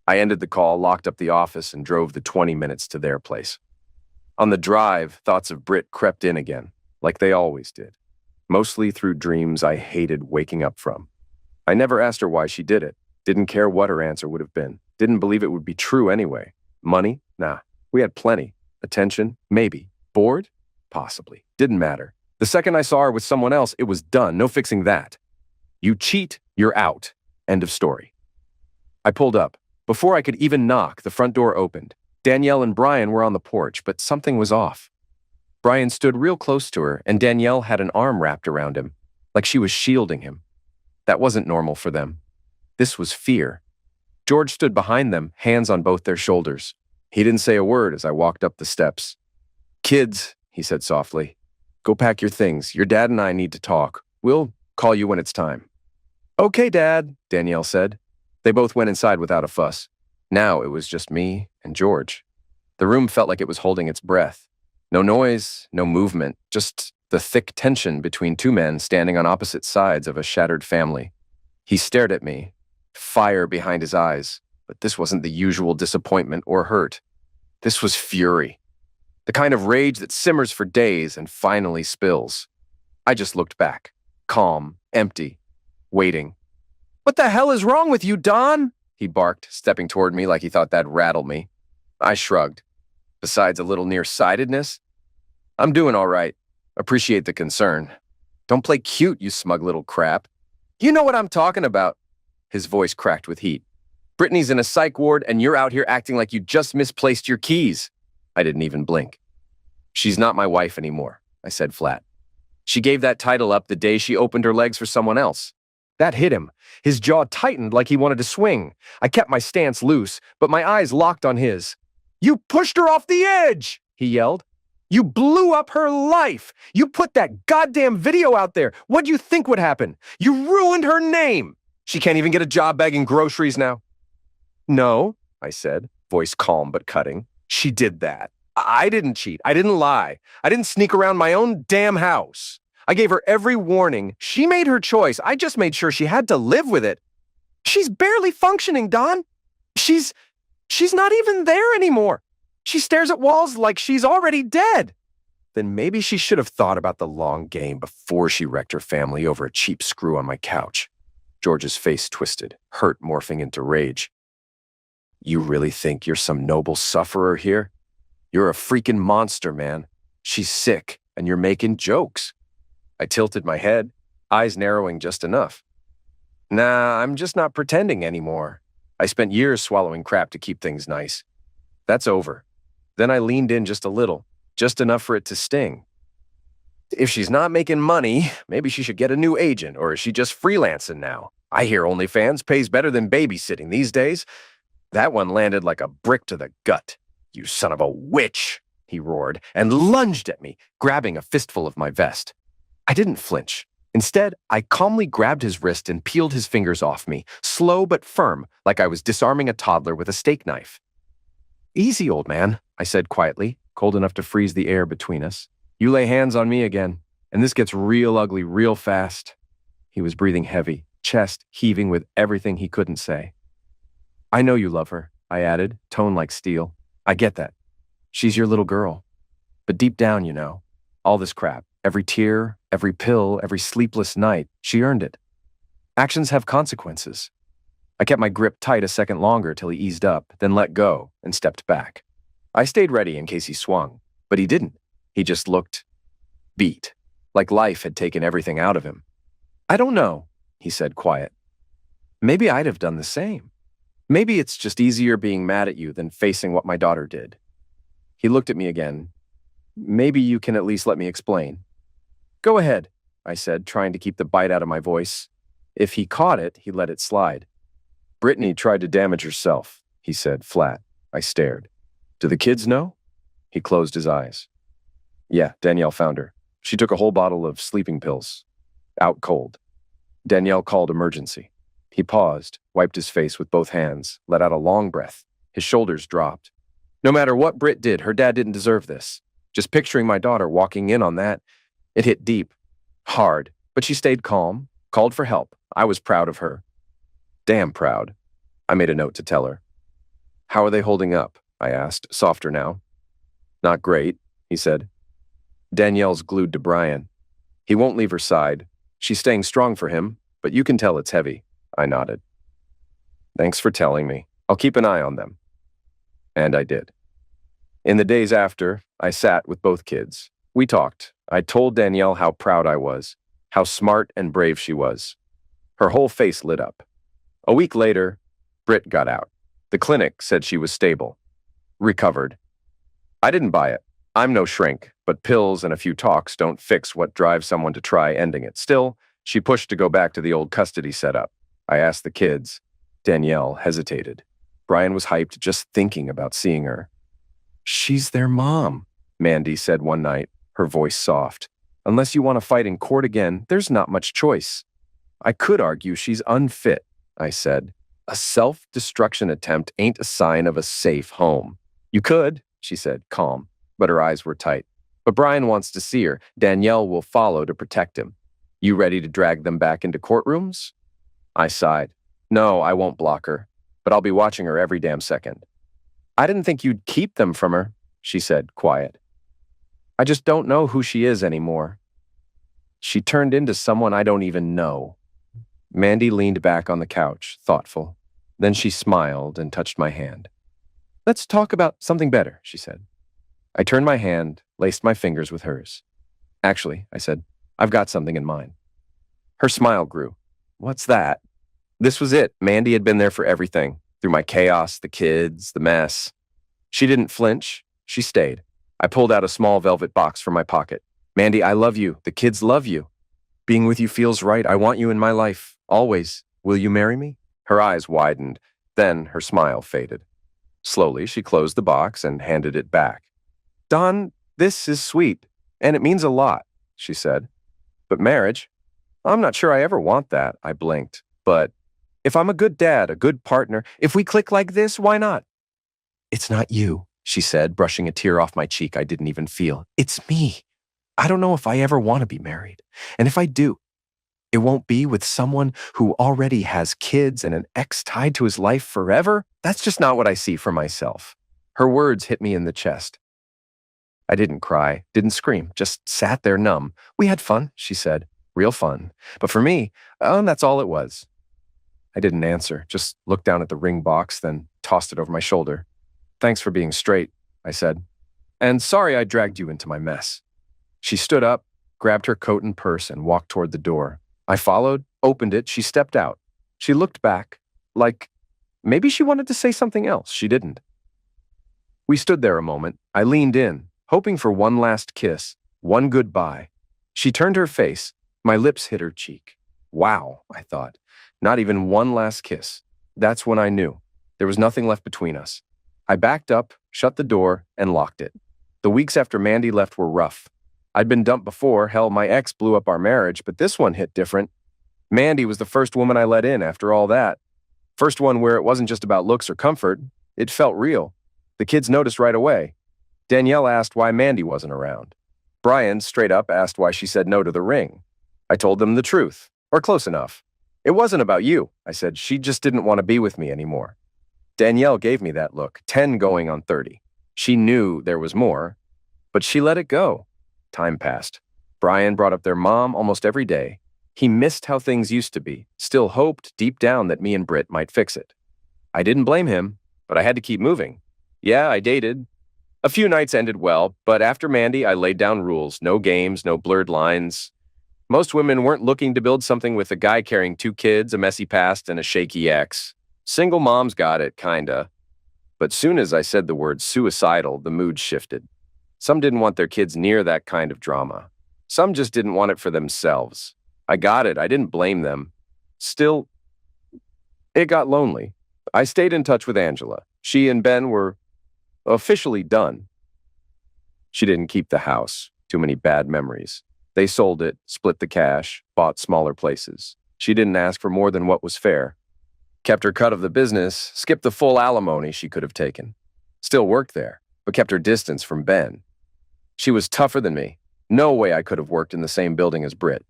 I ended the call, locked up the office, and drove the 20 minutes to their place. On the drive, thoughts of Britt crept in again, like they always did. Mostly through dreams I hated waking up from. I never asked her why she did it. Didn't care what her answer would have been. Didn't believe it would be true anyway. Money? Nah. We had plenty. Attention? Maybe. Bored? Possibly. Didn't matter. The second I saw her with someone else, it was done. No fixing that. You cheat, you're out. End of story. I pulled up. Before I could even knock, the front door opened. Danielle and Brian were on the porch, but something was off. Brian stood real close to her, and Danielle had an arm wrapped around him, like she was shielding him. That wasn't normal for them. This was fear. George stood behind them, hands on both their shoulders. He didn't say a word as I walked up the steps. Kids, he said softly, go pack your things. Your dad and I need to talk. We'll call you when it's time. Okay, Dad, Danielle said. They both went inside without a fuss. Now it was just me and George. The room felt like it was holding its breath. No noise, no movement, just the thick tension between two men standing on opposite sides of a shattered family. He stared at me, fire behind his eyes, but this wasn't the usual disappointment or hurt. This was fury. The kind of rage that simmers for days and finally spills. I just looked back, calm, empty, waiting. What the hell is wrong with you, Don? He barked, stepping toward me like he thought that'd rattle me. I shrugged. Besides a little nearsightedness, I'm doing all right. Appreciate the concern. Don't play cute, you smug little crap. You know what I'm talking about. His voice cracked with heat. Brittany's in a psych ward and you're out here acting like you just misplaced your keys. I didn't even blink. She's not my wife anymore, I said flat. She gave that title up the day she opened her legs for someone else. That hit him. His jaw tightened like he wanted to swing. I kept my stance loose, but my eyes locked on his. You pushed her off the edge, he yelled. You blew up her life. You put that goddamn video out there. What do you think would happen? You ruined her name. She can't even get a job bagging groceries now. No, I said, voice calm but cutting. She did that. I didn't cheat. I didn't lie. I didn't sneak around my own damn house. I gave her every warning. She made her choice. I just made sure she had to live with it. She's barely functioning, Don. She's not even there anymore. She stares at walls like she's already dead. Then maybe she should have thought about the long game before she wrecked her family over a cheap screw on my couch. George's face twisted, hurt morphing into rage. You really think you're some noble sufferer here? You're a freaking monster, man. She's sick, and you're making jokes. I tilted my head, eyes narrowing just enough. Nah, I'm just not pretending anymore. I spent years swallowing crap to keep things nice. That's over. Then I leaned in just a little, just enough for it to sting. If she's not making money, maybe she should get a new agent, or is she just freelancing now? I hear OnlyFans pays better than babysitting these days. That one landed like a brick to the gut. You son of a witch, he roared, and lunged at me, grabbing a fistful of my vest. I didn't flinch. Instead, I calmly grabbed his wrist and peeled his fingers off me, slow but firm, like I was disarming a toddler with a steak knife. Easy, old man, I said quietly, cold enough to freeze the air between us. You lay hands on me again, and this gets real ugly real fast. He was breathing heavy, chest heaving with everything he couldn't say. I know you love her, I added, tone like steel. I get that. She's your little girl. But deep down, you know, all this crap, every tear, every pill, every sleepless night, she earned it. Actions have consequences. I kept my grip tight a second longer till he eased up, then let go and stepped back. I stayed ready in case he swung, but he didn't. He just looked beat, like life had taken everything out of him. I don't know, he said quiet. Maybe I'd have done the same. Maybe it's just easier being mad at you than facing what my daughter did. He looked at me again. Maybe you can at least let me explain. Go ahead, I said, trying to keep the bite out of my voice. If he caught it, he let it slide. Brittany tried to damage herself, he said, flat. I stared. Do the kids know? He closed his eyes. Yeah, Danielle found her. She took a whole bottle of sleeping pills. Out cold. Danielle called emergency. He paused, wiped his face with both hands, let out a long breath. His shoulders dropped. No matter what Britt did, her dad didn't deserve this. Just picturing my daughter walking in on that, it hit deep. Hard, but she stayed calm, called for help. I was proud of her. Damn proud. I made a note to tell her. How are they holding up? I asked, softer now. Not great, he said. Danielle's glued to Brian. He won't leave her side. She's staying strong for him, but you can tell it's heavy. I nodded. Thanks for telling me. I'll keep an eye on them. And I did. In the days after, I sat with both kids. We talked. I told Danielle how proud I was, how smart and brave she was. Her whole face lit up. A week later, Britt got out. The clinic said she was stable. Recovered. I didn't buy it. I'm no shrink, but pills and a few talks don't fix what drives someone to try ending it. Still, she pushed to go back to the old custody setup. I asked the kids. Danielle hesitated. Brian was hyped just thinking about seeing her. She's their mom, Mandy said one night, her voice soft. Unless you want to fight in court again, there's not much choice. I could argue she's unfit, I said. A self-destruction attempt ain't a sign of a safe home. You could, she said, calm, but her eyes were tight. But Brian wants to see her. Danielle will follow to protect him. You ready to drag them back into courtrooms? I sighed. No, I won't block her, but I'll be watching her every damn second. I didn't think you'd keep them from her, she said, quiet. I just don't know who she is anymore. She turned into someone I don't even know. Mandy leaned back on the couch, thoughtful. Then she smiled and touched my hand. Let's talk about something better, she said. I turned my hand, laced my fingers with hers. Actually, I said, I've got something in mind. Her smile grew. What's that? This was it. Mandy had been there for everything, through my chaos, the kids, the mess. She didn't flinch. She stayed. I pulled out a small velvet box from my pocket. Mandy, I love you. The kids love you. Being with you feels right. I want you in my life. Always. Will you marry me? Her eyes widened. Then her smile faded. Slowly, she closed the box and handed it back. Don, this is sweet, and it means a lot, she said. But marriage? I'm not sure I ever want that, I blinked. But if I'm a good dad, a good partner, if we click like this, why not? It's not you, she said, brushing a tear off my cheek I didn't even feel. It's me. I don't know if I ever want to be married. And if I do, it won't be with someone who already has kids and an ex tied to his life forever. That's just not what I see for myself. Her words hit me in the chest. I didn't cry, didn't scream, just sat there numb. We had fun, she said. Real fun. But for me, that's all it was. I didn't answer, just looked down at the ring box, then tossed it over my shoulder. Thanks for being straight, I said. And sorry I dragged you into my mess. She stood up, grabbed her coat and purse, and walked toward the door. I followed, opened it, she stepped out. She looked back, like maybe she wanted to say something else. She didn't. We stood there a moment. I leaned in, hoping for one last kiss, one goodbye. She turned her face. My lips hit her cheek. Wow, I thought. Not even one last kiss. That's when I knew. There was nothing left between us. I backed up, shut the door, and locked it. The weeks after Mandy left were rough. I'd been dumped before. Hell, my ex blew up our marriage, but this one hit different. Mandy was the first woman I let in after all that. First one where it wasn't just about looks or comfort. It felt real. The kids noticed right away. Danielle asked why Mandy wasn't around. Brian, straight up, asked why she said no to the ring. I told them the truth, or close enough. It wasn't about you, I said. She just didn't want to be with me anymore. Danielle gave me that look, 10 going on 30. She knew there was more, but she let it go. Time passed. Brian brought up their mom almost every day. He missed how things used to be, still hoped deep down that me and Britt might fix it. I didn't blame him, but I had to keep moving. Yeah, I dated. A few nights ended well, but after Mandy, I laid down rules. No games, no blurred lines. Most women weren't looking to build something with a guy carrying 2 kids, a messy past, and a shaky ex. Single moms got it, kinda. But soon as I said the word suicidal, the mood shifted. Some didn't want their kids near that kind of drama. Some just didn't want it for themselves. I got it. I didn't blame them. Still, it got lonely. I stayed in touch with Angela. She and Ben were officially done. She didn't keep the house. Too many bad memories. They sold it, split the cash, bought smaller places. She didn't ask for more than what was fair. Kept her cut of the business, skipped the full alimony she could have taken. Still worked there, but kept her distance from Ben. She was tougher than me. No way I could have worked in the same building as Britt.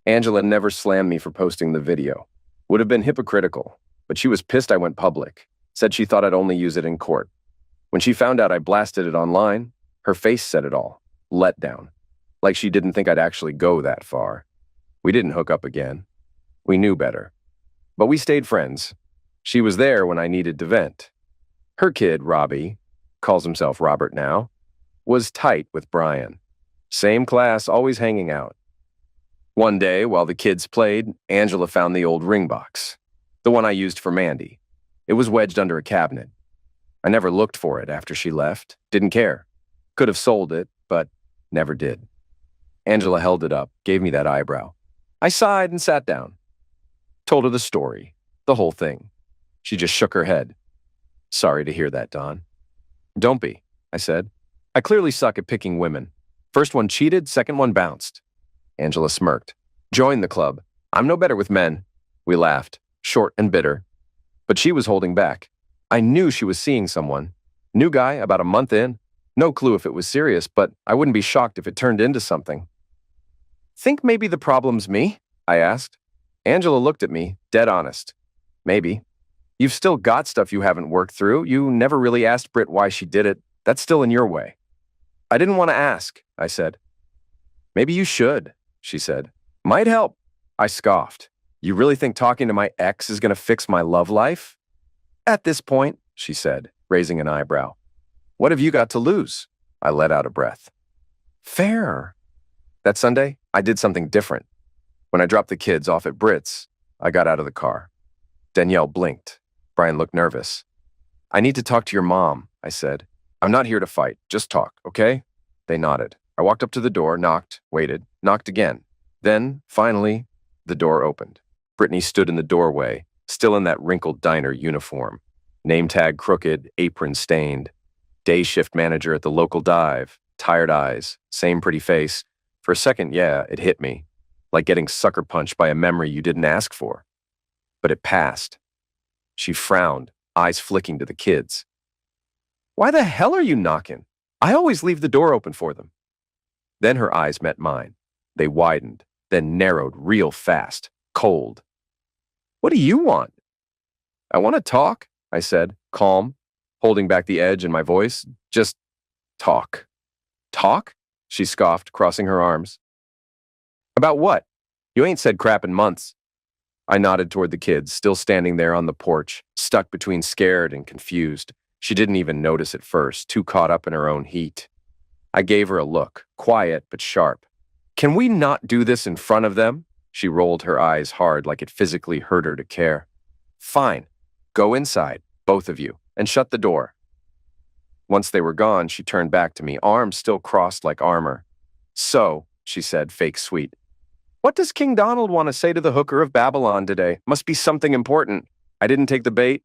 Angela never slammed me for posting the video. Would have been hypocritical, but she was pissed I went public. Said she thought I'd only use it in court. When she found out I blasted it online, her face said it all. Let down. Like she didn't think I'd actually go that far. We didn't hook up again. We knew better. But we stayed friends. She was there when I needed to vent. Her kid, Robbie, calls himself Robert now, was tight with Brian. Same class, always hanging out. One day, while the kids played, Angela found the old ring box. The one I used for Mandy. It was wedged under a cabinet. I never looked for it after she left. Didn't care. Could have sold it, but never did. Angela held it up, gave me that eyebrow. I sighed and sat down. Told her the story, the whole thing. She just shook her head. Sorry to hear that, Don. Don't be, I said. I clearly suck at picking women. First one cheated, second one bounced. Angela smirked. Join the club. I'm no better with men. We laughed, short and bitter. But she was holding back. I knew she was seeing someone. New guy, about a month in. No clue if it was serious, but I wouldn't be shocked if it turned into something. Think maybe the problem's me? I asked. Angela looked at me, dead honest. Maybe. You've still got stuff you haven't worked through. You never really asked Britt why she did it. That's still in your way. I didn't want to ask, I said. Maybe you should, she said. Might help. I scoffed. You really think talking to my ex is going to fix my love life? At this point, she said, raising an eyebrow. What have you got to lose? I let out a breath. Fair. That Sunday, I did something different. When I dropped the kids off at Britt's, I got out of the car. Danielle blinked. Brian looked nervous. I need to talk to your mom, I said. I'm not here to fight. Just talk, okay? They nodded. I walked up to the door, knocked, waited, knocked again. Then, finally, the door opened. Brittany stood in the doorway, still in that wrinkled diner uniform. Name tag crooked, apron stained. Day shift manager at the local dive. Tired eyes, same pretty face. For a second, yeah, it hit me. Like getting sucker punched by a memory you didn't ask for. But it passed. She frowned, eyes flicking to the kids. Why the hell are you knocking? I always leave the door open for them. Then her eyes met mine. They widened, then narrowed real fast, cold. What do you want? I want to talk, I said, calm, holding back the edge in my voice. Just talk. Talk? She scoffed, crossing her arms. About what? You ain't said crap in months. I nodded toward the kids, still standing there on the porch, stuck between scared and confused. She didn't even notice at first, too caught up in her own heat. I gave her a look, quiet but sharp. Can we not do this in front of them? She rolled her eyes hard like it physically hurt her to care. Fine. Go inside, both of you, and shut the door. Once they were gone, she turned back to me, arms still crossed like armor. So, she said, fake sweet. What does King Donald want to say to the hooker of Babylon today? Must be something important. I didn't take the bait.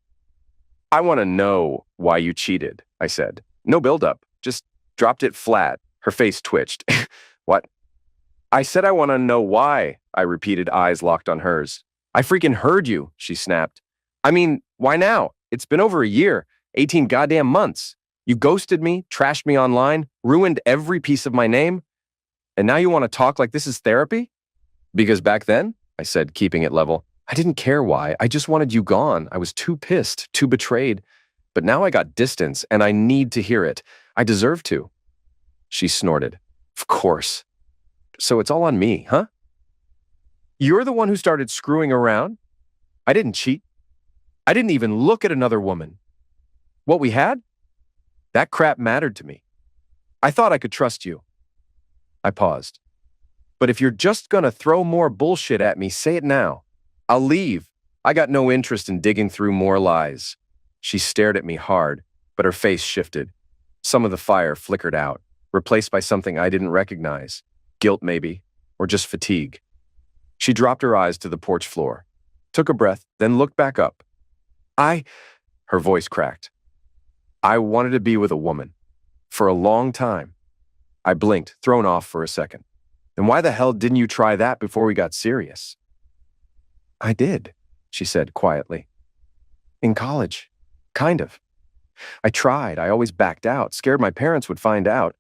I want to know why you cheated, I said. No build-up, just dropped it flat. Her face twitched. What? I said I want to know why, I repeated, eyes locked on hers. I freaking heard you, she snapped. I mean, why now? It's been over a year, 18 goddamn months. You ghosted me, trashed me online, ruined every piece of my name, and now you want to talk like this is therapy? Because back then, I said, keeping it level, I didn't care why. I just wanted you gone. I was too pissed, too betrayed. But now I got distance, and I need to hear it. I deserve to. She snorted. Of course. So it's all on me, huh? You're the one who started screwing around? I didn't cheat. I didn't even look at another woman. What we had? That crap mattered to me. I thought I could trust you. I paused. But if you're just gonna throw more bullshit at me, say it now. I'll leave. I got no interest in digging through more lies. She stared at me hard, but her face shifted. Some of the fire flickered out, replaced by something I didn't recognize. Guilt, maybe, or just fatigue. She dropped her eyes to the porch floor, took a breath, then looked back up. Her voice cracked. I wanted to be with a woman. For a long time. I blinked, thrown off for a second. Then why the hell didn't you try that before we got serious? I did, she said quietly. In college. Kind of. I tried. I always backed out, scared my parents would find out.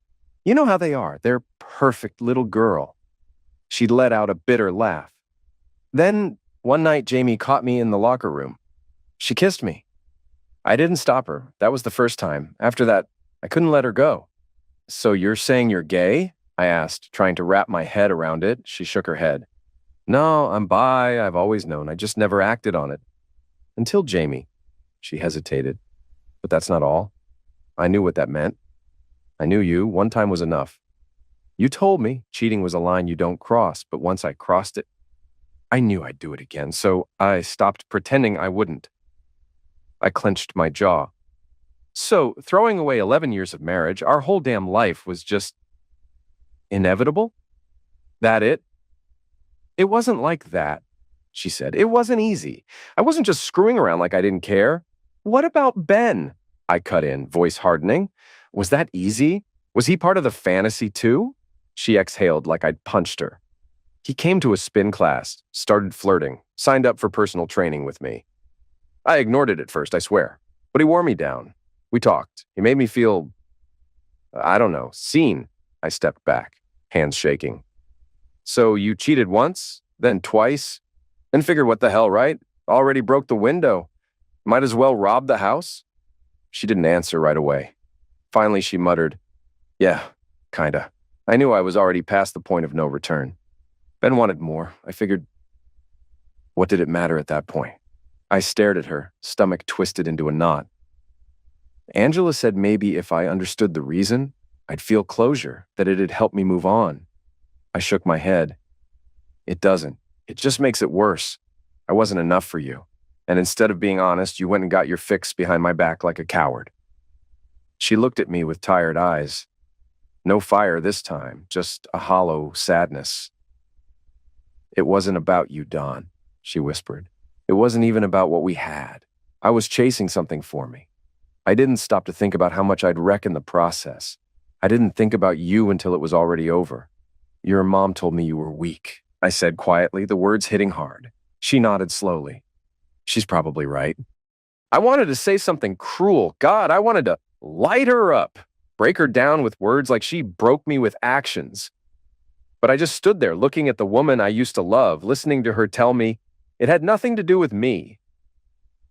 You know how they are. They're perfect little girl. She let out a bitter laugh. Then, one night, Jamie caught me in the locker room. She kissed me. I didn't stop her. That was the first time. After that, I couldn't let her go. So you're saying you're gay? I asked, trying to wrap my head around it. She shook her head. No, I'm bi. I've always known. I just never acted on it. Until Jamie. She hesitated. But that's not all. I knew what that meant. I knew you. One time was enough. You told me cheating was a line you don't cross, but once I crossed it, I knew I'd do it again, so I stopped pretending I wouldn't. I clenched my jaw. So, throwing away 11 years of marriage, our whole damn life was just inevitable? That it? It wasn't like that, she said. It wasn't easy. I wasn't just screwing around like I didn't care. What about Ben? I cut in, voice hardening. Was that easy? Was he part of the fantasy too? She exhaled like I'd punched her. He came to a spin class, started flirting, signed up for personal training with me. I ignored it at first, I swear. But he wore me down. We talked. He made me feel, seen. I stepped back, hands shaking. So you cheated once, then twice, and figured what the hell, right? Already broke the window. Might as well rob the house? She didn't answer right away. Finally, she muttered, yeah, kinda. I knew I was already past the point of no return. Ben wanted more. I figured, what did it matter at that point? I stared at her, stomach twisted into a knot. Angela said maybe if I understood the reason, I'd feel closure, that it'd help me move on. I shook my head. It doesn't. It just makes it worse. I wasn't enough for you. And instead of being honest, you went and got your fix behind my back like a coward. She looked at me with tired eyes. No fire this time, just a hollow sadness. It wasn't about you, Dawn, she whispered. It wasn't even about what we had. I was chasing something for me. I didn't stop to think about how much I'd wreck in the process. I didn't think about you until it was already over. Your mom told me you were weak, I said quietly, the words hitting hard. She nodded slowly. She's probably right. I wanted to say something cruel. God, I wanted to light her up, break her down with words like she broke me with actions. But I just stood there looking at the woman I used to love, listening to her tell me it had nothing to do with me.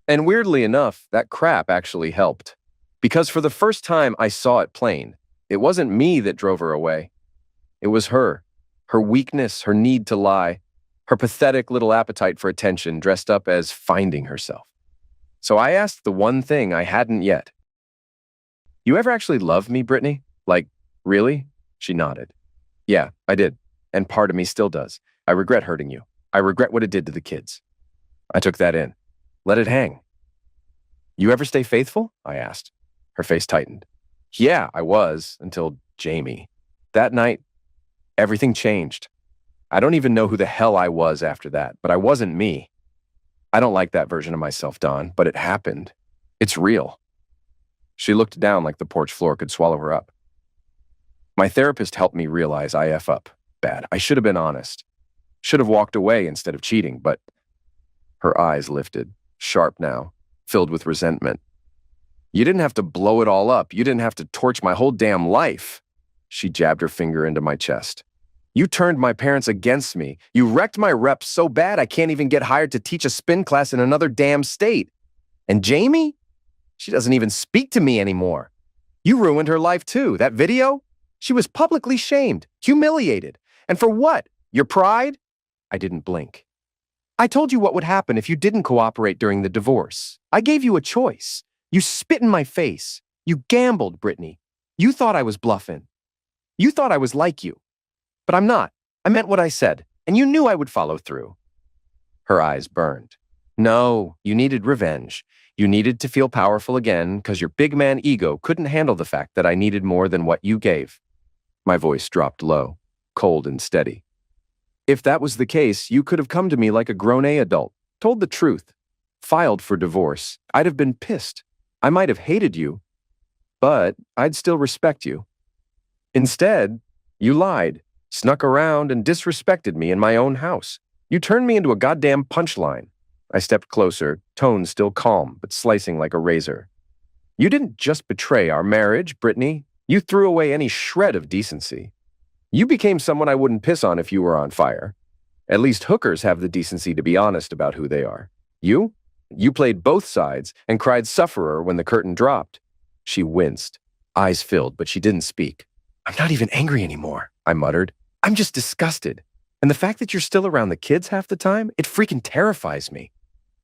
And weirdly enough, that crap actually helped. Because for the first time, I saw it plain. It wasn't me that drove her away. It was her weakness, her need to lie, her pathetic little appetite for attention dressed up as finding herself. So I asked the one thing I hadn't yet. You ever actually love me, Brittany? Like, really? She nodded. Yeah, I did. And part of me still does. I regret hurting you. I regret what it did to the kids. I took that in. Let it hang. You ever stay faithful? I asked. Her face tightened. Yeah, I was, until Jamie. That night, everything changed. I don't even know who the hell I was after that, but I wasn't me. I don't like that version of myself, Dawn, but it happened. It's real. She looked down like the porch floor could swallow her up. My therapist helped me realize I F up bad. I should have been honest. Should have walked away instead of cheating, but her eyes lifted, sharp now, filled with resentment. You didn't have to blow it all up. You didn't have to torch my whole damn life. She jabbed her finger into my chest. You turned my parents against me. You wrecked my rep so bad I can't even get hired to teach a spin class in another damn state. And Jamie? She doesn't even speak to me anymore. You ruined her life too. That video? She was publicly shamed, humiliated. And for what? Your pride? I didn't blink. I told you what would happen if you didn't cooperate during the divorce. I gave you a choice. You spit in my face. You gambled, Brittany. You thought I was bluffing. You thought I was like you. But I'm not. I meant what I said, and you knew I would follow through. Her eyes burned. No, you needed revenge. You needed to feel powerful again because your big man ego couldn't handle the fact that I needed more than what you gave. My voice dropped low, cold and steady. If that was the case, you could have come to me like a grown-A adult, told the truth, filed for divorce. I'd have been pissed. I might have hated you, but I'd still respect you. Instead, you lied, snuck around, and disrespected me in my own house. You turned me into a goddamn punchline. I stepped closer, tone still calm, but slicing like a razor. You didn't just betray our marriage, Brittany. You threw away any shred of decency. You became someone I wouldn't piss on if you were on fire. At least hookers have the decency to be honest about who they are. You played both sides and cried sufferer when the curtain dropped. She winced, eyes filled, but she didn't speak. I'm not even angry anymore, I muttered. I'm just disgusted. And the fact that you're still around the kids half the time, it freaking terrifies me.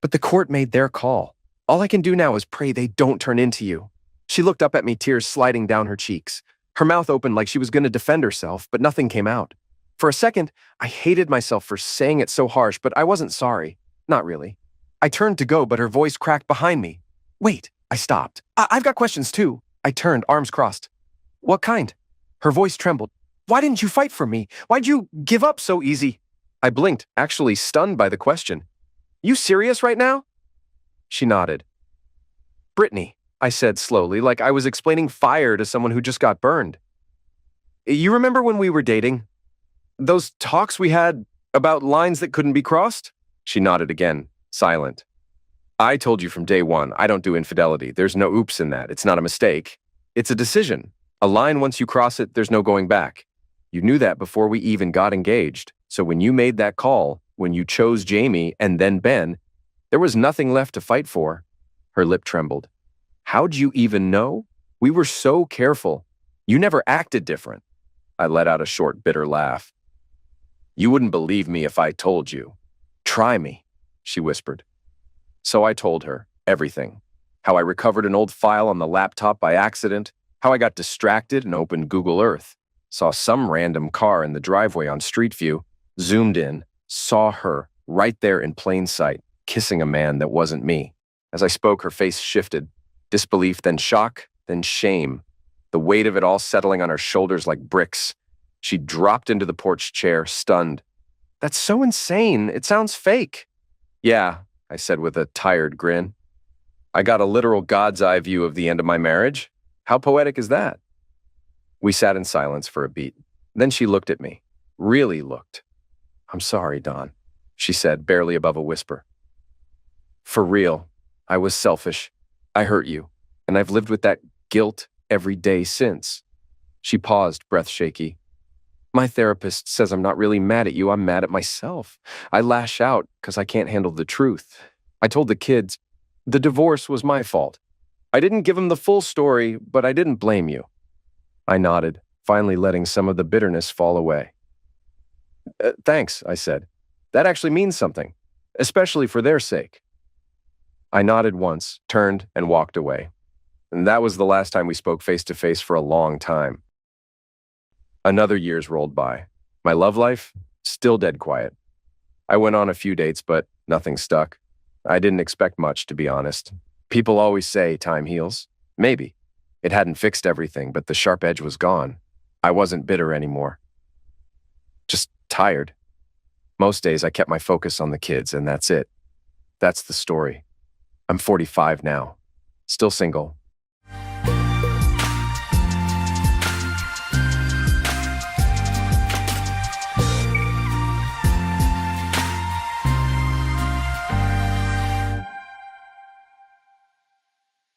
But the court made their call. All I can do now is pray they don't turn into you. She looked up at me, tears sliding down her cheeks. Her mouth opened like she was going to defend herself, but nothing came out. For a second, I hated myself for saying it so harsh, but I wasn't sorry. Not really. I turned to go, but her voice cracked behind me. Wait, I stopped. I've got questions too. I turned, arms crossed. What kind? Her voice trembled. Why didn't you fight for me? Why'd you give up so easy? I blinked, actually stunned by the question. You serious right now? She nodded. Brittany, I said slowly, like I was explaining fire to someone who just got burned. You remember when we were dating? Those talks we had about lines that couldn't be crossed? She nodded again, silent. I told you from day one, I don't do infidelity. There's no oops in that. It's not a mistake. It's a decision. A line, once you cross it, there's no going back. You knew that before we even got engaged. So when you made that call, when you chose Jamie and then Ben, there was nothing left to fight for. Her lip trembled. How'd you even know? We were so careful. You never acted different. I let out a short, bitter laugh. You wouldn't believe me if I told you. Try me, she whispered. So I told her everything. How I recovered an old file on the laptop by accident, how I got distracted and opened Google Earth, saw some random car in the driveway on Street View, zoomed in, saw her right there in plain sight, kissing a man that wasn't me. As I spoke, her face shifted. Disbelief, then shock, then shame. The weight of it all settling on her shoulders like bricks. She dropped into the porch chair, stunned. That's so insane. It sounds fake. Yeah, I said with a tired grin. I got a literal God's eye view of the end of my marriage. How poetic is that? We sat in silence for a beat. Then she looked at me. Really looked. I'm sorry, Dawn, she said, barely above a whisper. For real, I was selfish. I hurt you, and I've lived with that guilt every day since. She paused, breath shaky. My therapist says I'm not really mad at you, I'm mad at myself. I lash out because I can't handle the truth. I told the kids, the divorce was my fault. I didn't give them the full story, but I didn't blame you. I nodded, finally letting some of the bitterness fall away. Thanks, I said. That actually means something, especially for their sake. I nodded once, turned, and walked away. And that was the last time we spoke face to face for a long time. Another year's rolled by. My love life? Still dead quiet. I went on a few dates, but nothing stuck. I didn't expect much, to be honest. People always say time heals. Maybe. It hadn't fixed everything, but the sharp edge was gone. I wasn't bitter anymore. Just tired. Most days I kept my focus on the kids, and that's it. That's the story. I'm 45 now. Still single,